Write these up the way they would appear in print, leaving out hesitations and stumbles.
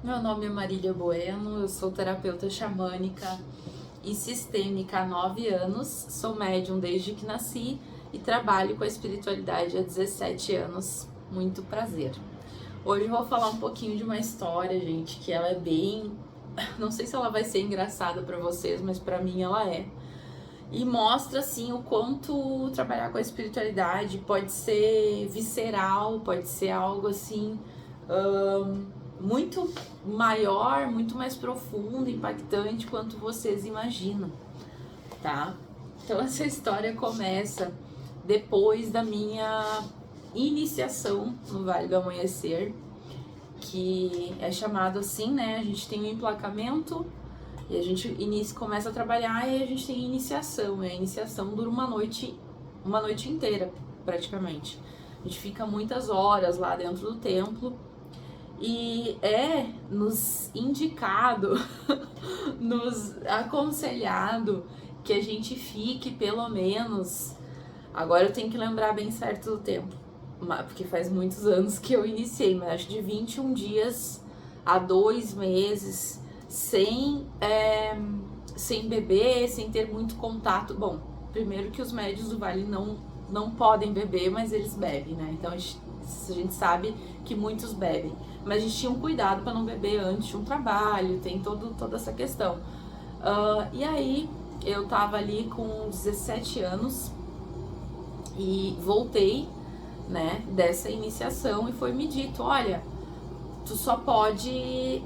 Meu nome é Marília Bueno, eu sou terapeuta xamânica e sistêmica há 9 anos, sou médium desde que nasci e trabalho com a espiritualidade há 17 anos. Muito prazer. Hoje eu vou falar um pouquinho de uma história, gente, que ela é bem... Não sei se ela vai ser engraçada pra vocês, mas pra mim ela é. E mostra, assim, o quanto trabalhar com a espiritualidade pode ser visceral, pode ser algo, assim, muito maior, muito mais profundo, impactante quanto vocês imaginam, tá? Então essa história começa depois da minha iniciação no Vale do Amanhecer, que é chamado assim, né? A gente tem um emplacamento e a gente começa a trabalhar e a gente tem iniciação. E a iniciação dura uma noite inteira, praticamente. A gente fica muitas horas lá dentro do templo e é nos indicado, nos aconselhado que a gente fique pelo menos... Agora eu tenho que lembrar bem certo do tempo, porque faz muitos anos que eu iniciei, mas acho de 21 dias a 2 meses, sem beber, sem ter muito contato. Bom, primeiro que os médios do Vale não podem beber, mas eles bebem, né? Então a gente sabe que muitos bebem. Mas a gente tinha um cuidado para não beber antes de um trabalho, tem toda essa questão. E aí eu tava ali com 17 anos e voltei, né, dessa iniciação e foi me dito, olha, tu só pode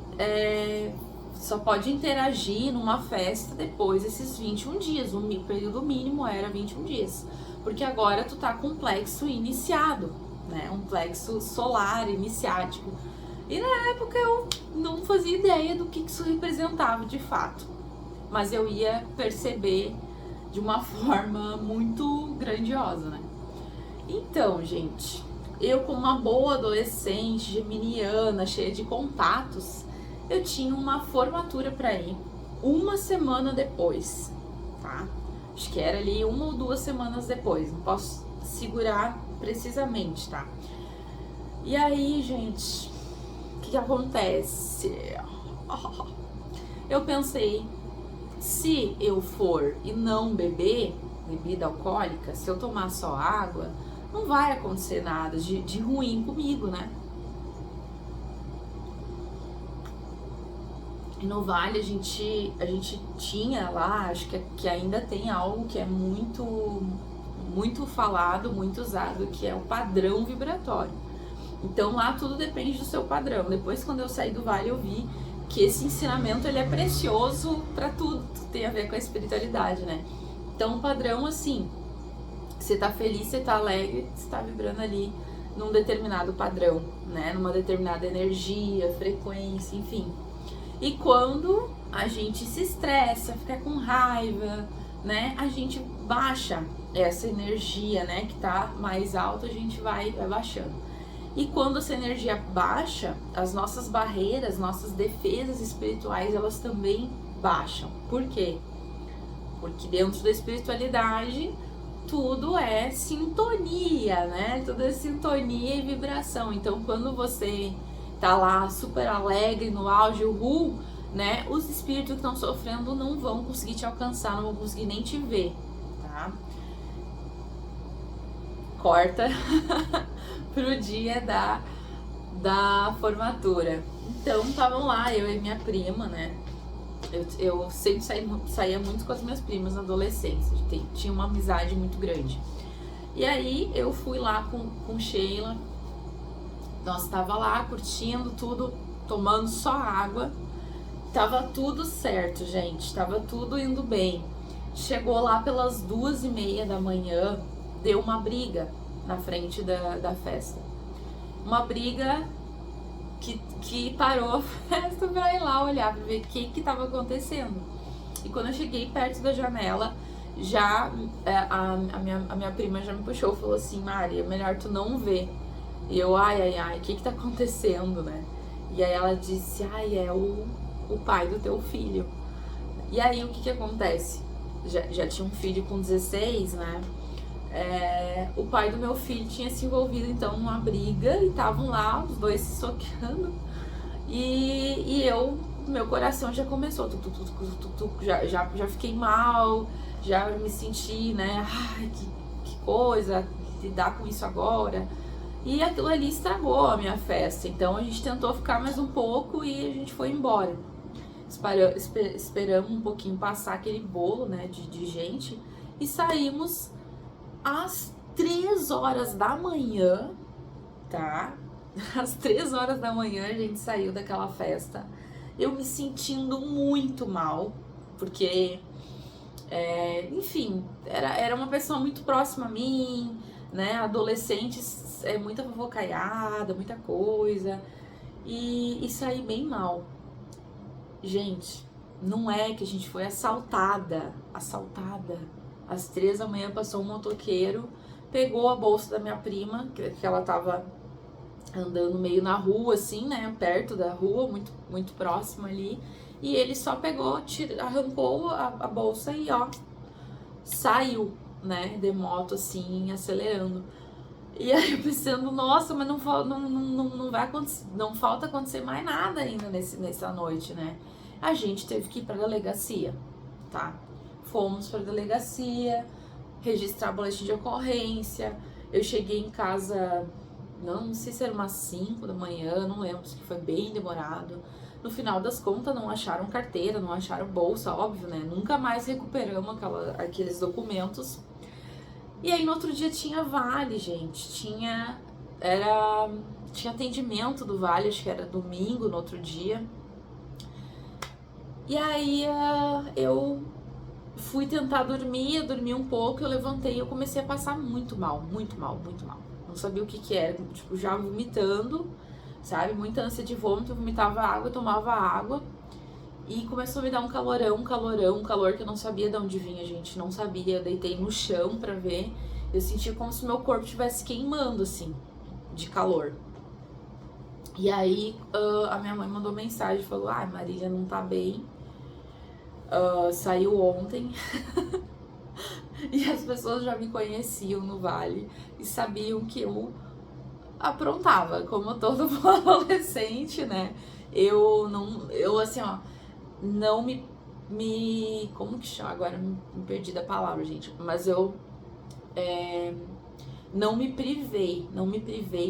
interagir numa festa depois desses 21 dias, o período mínimo era 21 dias, porque agora tu tá com um plexo iniciado, né, um plexo solar iniciático. E na época eu não fazia ideia do que isso representava de fato, mas eu ia perceber de uma forma muito grandiosa, né? Então, gente, eu como uma boa adolescente geminiana, cheia de contatos, eu tinha uma formatura para ir uma semana depois, tá? Acho que era ali 1 ou 2 semanas depois, não posso segurar precisamente, tá? E aí, gente, o que acontece? Eu pensei, se eu for e não beber bebida alcoólica, se eu tomar só água, não vai acontecer nada de ruim comigo, né? E no Vale a gente tinha lá, acho que ainda tem algo que é muito falado, muito usado, que é o padrão vibratório. Então lá tudo depende do seu padrão. Depois, quando eu saí do Vale, eu vi que esse ensinamento ele é precioso para tudo que tem a ver com a espiritualidade, né? Então o padrão, assim, você tá feliz, você tá alegre, você tá vibrando ali num determinado padrão, né? Numa determinada energia, frequência, enfim. E quando a gente se estressa, fica com raiva, né? A gente baixa essa energia, né? Que tá mais alta, a gente vai baixando. E quando essa energia baixa, as nossas barreiras, nossas defesas espirituais, elas também baixam. Por quê? Porque dentro da espiritualidade, tudo é sintonia, né? Tudo é sintonia e vibração. Então, quando você tá lá super alegre, no auge, né? Os espíritos que estão sofrendo não vão conseguir te alcançar, não vão conseguir nem te ver, tá? Corta pro dia da formatura. Então, estavam lá, eu e minha prima, né? Eu sempre saía muito com as minhas primas na adolescência, tinha uma amizade muito grande. E aí eu fui lá com Sheila, nós tava lá curtindo tudo, tomando só água, tava tudo certo, gente, tava tudo indo bem. Chegou lá pelas 2:30 da manhã, deu uma briga na frente da festa. Uma briga que parou a festa pra ir lá olhar, pra ver o que tava acontecendo. E quando eu cheguei perto da janela, já a minha prima já me puxou e falou assim, Mari, é melhor tu não ver. E eu, ai, o que tá acontecendo, né? E aí ela disse, é o pai do teu filho. E aí o que acontece? Já tinha um filho com 16, né? O pai do meu filho tinha se envolvido então numa briga e estavam lá os dois se soqueando. E meu coração já começou, já fiquei mal, já me senti, né, ai, que coisa, lidar com isso agora. E aquilo ali estragou a minha festa, então a gente tentou ficar mais um pouco e a gente foi embora. Esperamos um pouquinho passar aquele bolo, né, de gente, e saímos às 3 horas da manhã, tá? Às 3 horas da manhã a gente saiu daquela festa, eu me sentindo muito mal, porque, enfim, era uma pessoa muito próxima a mim, né, adolescentes, muita fofocaiada, muita coisa, e saí bem mal. Gente, não é que a gente foi assaltada, às 3 da manhã passou um motoqueiro, pegou a bolsa da minha prima, que ela tava andando meio na rua, assim, né, perto da rua, muito, muito próximo ali, e ele só pegou, arrancou a bolsa e, ó, saiu, né, de moto, assim, acelerando. E aí eu pensando, nossa, mas não vai acontecer, não falta acontecer mais nada ainda nessa noite, né? A gente teve que ir pra delegacia, tá? Fomos pra delegacia, registrar boletim de ocorrência. Eu cheguei em casa, não sei se era umas 5 da manhã, não lembro, que foi bem demorado. No final das contas, não acharam carteira, não acharam bolsa, óbvio, né? Nunca mais recuperamos aqueles documentos. E aí no outro dia tinha Vale, gente, tinha atendimento do Vale, acho que era domingo no outro dia. E aí eu fui tentar dormir, eu dormi um pouco, eu levantei e eu comecei a passar muito mal, muito mal, muito mal. Não sabia o que era, tipo, já vomitando, sabe, muita ânsia de vômito, eu vomitava água, tomava água. E começou a me dar um calor que eu não sabia de onde vinha, gente, não sabia. Eu deitei no chão pra ver, eu senti como se meu corpo estivesse queimando, assim, de calor. E aí a minha mãe mandou mensagem, falou, Marília não tá bem, saiu ontem. E as pessoas já me conheciam no Vale e sabiam que eu aprontava, como todo adolescente, né? Eu assim, ó, não me como que chama? Agora me perdi da palavra, gente. Mas eu não me privei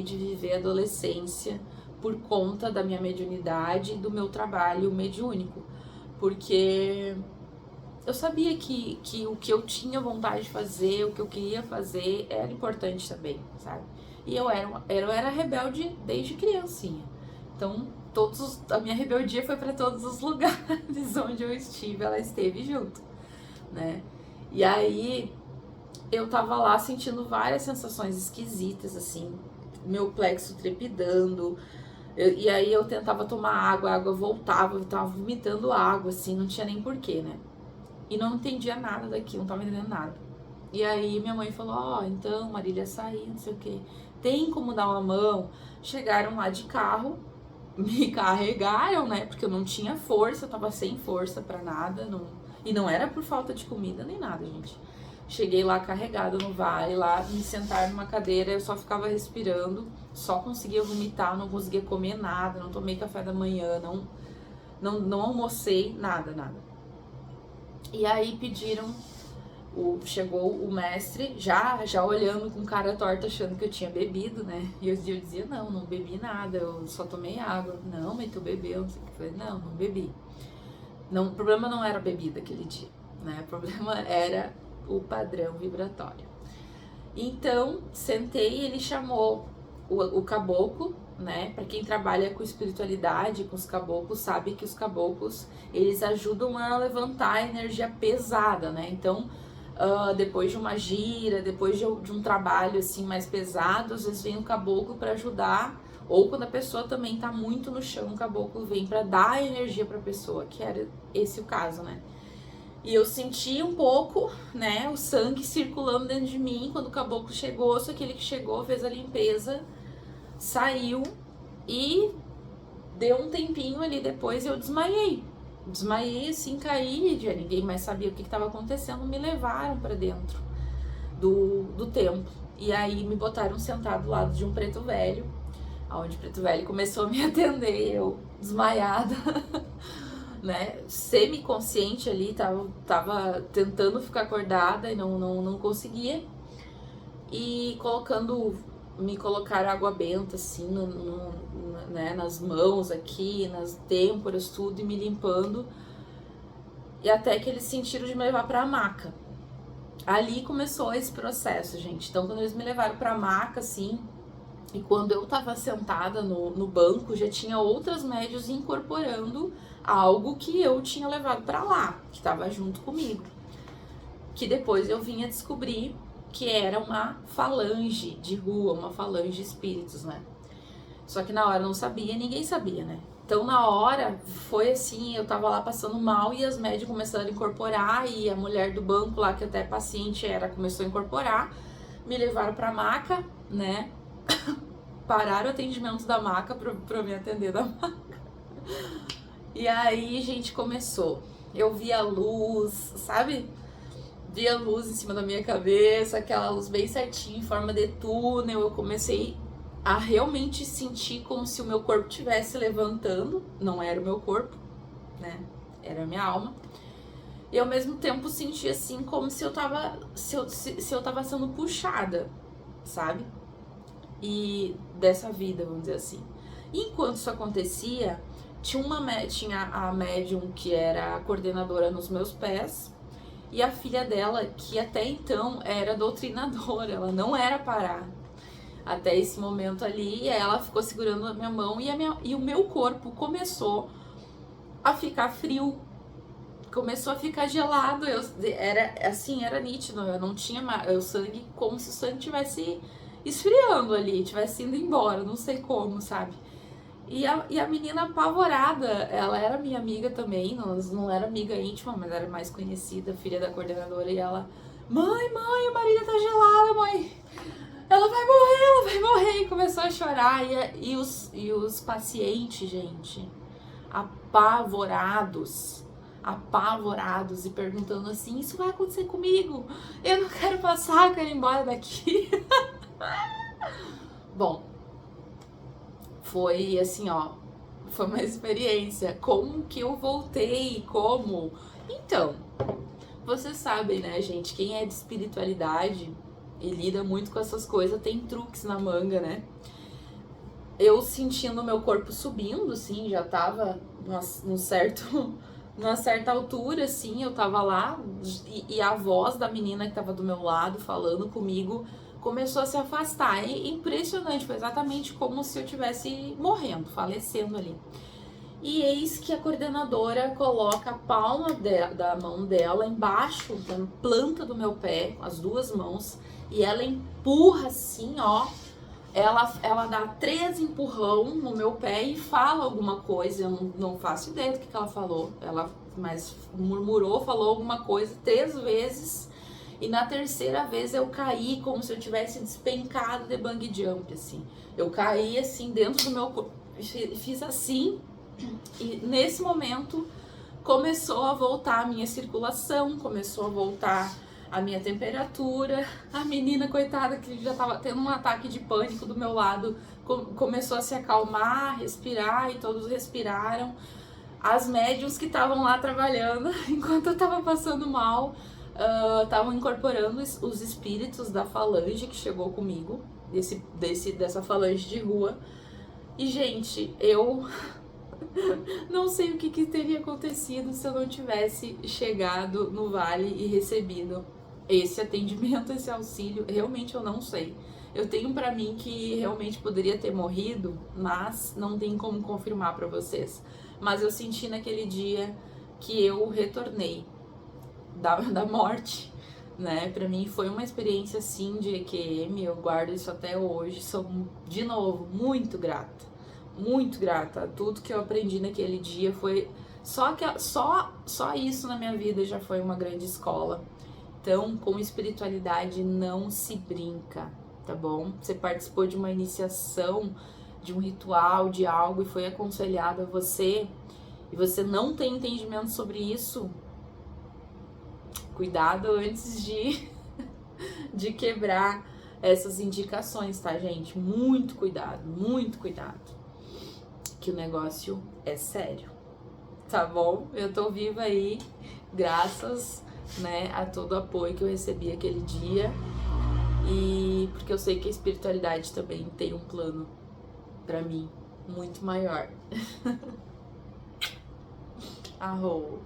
de viver a adolescência por conta da minha mediunidade e do meu trabalho mediúnico. Porque eu sabia que o que eu tinha vontade de fazer, o que eu queria fazer era importante também, sabe? E eu era rebelde desde criancinha. Então, a minha rebeldia foi para todos os lugares onde eu estive, ela esteve junto, né? E aí, eu tava lá sentindo várias sensações esquisitas, assim, meu plexo trepidando, e aí eu tentava tomar água, a água voltava, eu tava vomitando água, assim, não tinha nem porquê, né? E não entendia nada daquilo, não tava entendendo nada. E aí minha mãe falou, então, Marília, saí, não sei o quê. Tem como dar uma mão? Chegaram lá de carro, me carregaram, né? Porque eu não tinha força, eu tava sem força pra nada. E não era por falta de comida nem nada, gente. Cheguei lá carregada no Vale, lá me sentaram numa cadeira, eu só ficava respirando, só conseguia vomitar, não conseguia comer nada, não tomei café da manhã, não almocei, nada. E aí chegou o mestre, já olhando com cara torta, achando que eu tinha bebido, né? E eu dizia, não bebi nada, eu só tomei água. Não, mas tu bebeu, não sei o que. Eu falei, não bebi. Não, o problema não era a bebida aquele dia, né? O problema era o padrão vibratório. Então, sentei e ele chamou o caboclo, né? Para quem trabalha com espiritualidade, com os caboclos, sabe que os caboclos, eles ajudam a levantar a energia pesada, né? Então, depois de uma gira, depois de um trabalho assim mais pesado, às vezes vem o caboclo para ajudar, ou quando a pessoa também tá muito no chão, o caboclo vem para dar energia para a pessoa, que era esse o caso, né? E eu senti um pouco, né, o sangue circulando dentro de mim quando o caboclo chegou, só aquele que chegou, fez a limpeza, saiu e deu um tempinho ali depois eu desmaiei assim, caí, já ninguém mais sabia o que estava acontecendo, me levaram para dentro do templo, e aí me botaram sentado do lado de um preto velho, onde Preto Velho começou a me atender, eu desmaiada, né, semi-consciente ali, tava tentando ficar acordada e não conseguia, e me colocaram água benta, assim, né, nas mãos aqui, nas têmporas, tudo, e me limpando, e até que eles sentiram de me levar pra maca. Ali começou esse processo, gente. Então, quando eles me levaram pra maca, assim, e quando eu tava sentada no banco, já tinha outras médios incorporando algo que eu tinha levado pra lá, que tava junto comigo. Que depois eu vinha descobrir que era uma falange de rua, uma falange de espíritos, né? Só que na hora eu não sabia, ninguém sabia, né? Então na hora foi assim, eu tava lá passando mal e as médias começaram a incorporar, e a mulher do banco lá, que até paciente era, começou a incorporar, me levaram pra maca, né? Pararam o atendimento da maca pra me atender da maca. E aí, gente, começou. Eu vi a luz, sabe? Vi a luz em cima da minha cabeça, aquela luz bem certinha, em forma de túnel. Eu comecei a realmente sentir como se o meu corpo estivesse levantando. Não era o meu corpo, né? Era a minha alma. E ao mesmo tempo senti assim como se eu tava, se eu tava sendo puxada, sabe? E dessa vida, vamos dizer assim. E enquanto isso acontecia, tinha a médium que era a coordenadora nos meus pés, e a filha dela, que até então era doutrinadora, ela não era parada. Até esse momento ali, ela ficou segurando a minha mão e o meu corpo começou a ficar frio, começou a ficar gelado. Era nítido, eu não tinha o sangue, como se o sangue tivesse esfriando ali, tivesse indo embora, não sei como, sabe? E a menina apavorada, ela era minha amiga também, não era amiga íntima, mas era mais conhecida, filha da coordenadora, e ela, mãe, a Marília tá gelada, mãe, ela vai morrer, e começou a chorar, e os pacientes, gente, apavorados, e perguntando assim, isso vai acontecer comigo, eu não quero passar, eu quero ir embora daqui. Bom, foi assim, ó, foi uma experiência. Como que eu voltei? Como? Então, vocês sabem, né, gente? Quem é de espiritualidade e lida muito com essas coisas tem truques na manga, né? Eu sentindo meu corpo subindo, assim, já tava numa certa altura, assim, eu tava lá, e a voz da menina que tava do meu lado falando comigo começou a se afastar. É impressionante, foi exatamente como se eu estivesse morrendo, falecendo ali. E eis que a coordenadora coloca a palma da mão dela embaixo da planta do meu pé, com as duas mãos, e ela empurra assim, ó. Ela dá 3 empurrão no meu pé e fala alguma coisa. Eu não faço ideia do que ela falou. Mas murmurou, falou alguma coisa 3 vezes. E na terceira vez eu caí como se eu tivesse despencado de bungee jump, assim. Eu caí assim dentro do meu corpo, fiz assim, e nesse momento começou a voltar a minha circulação, começou a voltar a minha temperatura. A menina, coitada, que já tava tendo um ataque de pânico do meu lado, começou a se acalmar, respirar, e todos respiraram. As médiums que estavam lá trabalhando, enquanto eu tava passando mal, estavam incorporando os espíritos da falange que chegou comigo, dessa falange de rua. E, gente, eu não sei o que teria acontecido se eu não tivesse chegado no vale e recebido esse atendimento, esse auxílio. Realmente eu não sei. Eu tenho pra mim que realmente poderia ter morrido, mas não tem como confirmar pra vocês. Mas eu senti naquele dia que eu retornei da morte, né? Pra mim foi uma experiência assim de EQM, eu guardo isso até hoje. Sou, de novo, muito grata a tudo que eu aprendi naquele dia. Foi só isso na minha vida já foi uma grande escola. Então, com espiritualidade não se brinca, tá bom? Você participou de uma iniciação, de um ritual, de algo, e foi aconselhado a você, e você não tem entendimento sobre isso, cuidado antes de quebrar essas indicações, tá, gente? Muito cuidado, que o negócio é sério, tá bom? Eu tô viva aí, graças, né, a todo o apoio que eu recebi aquele dia, e porque eu sei que a espiritualidade também tem um plano pra mim muito maior. Arro.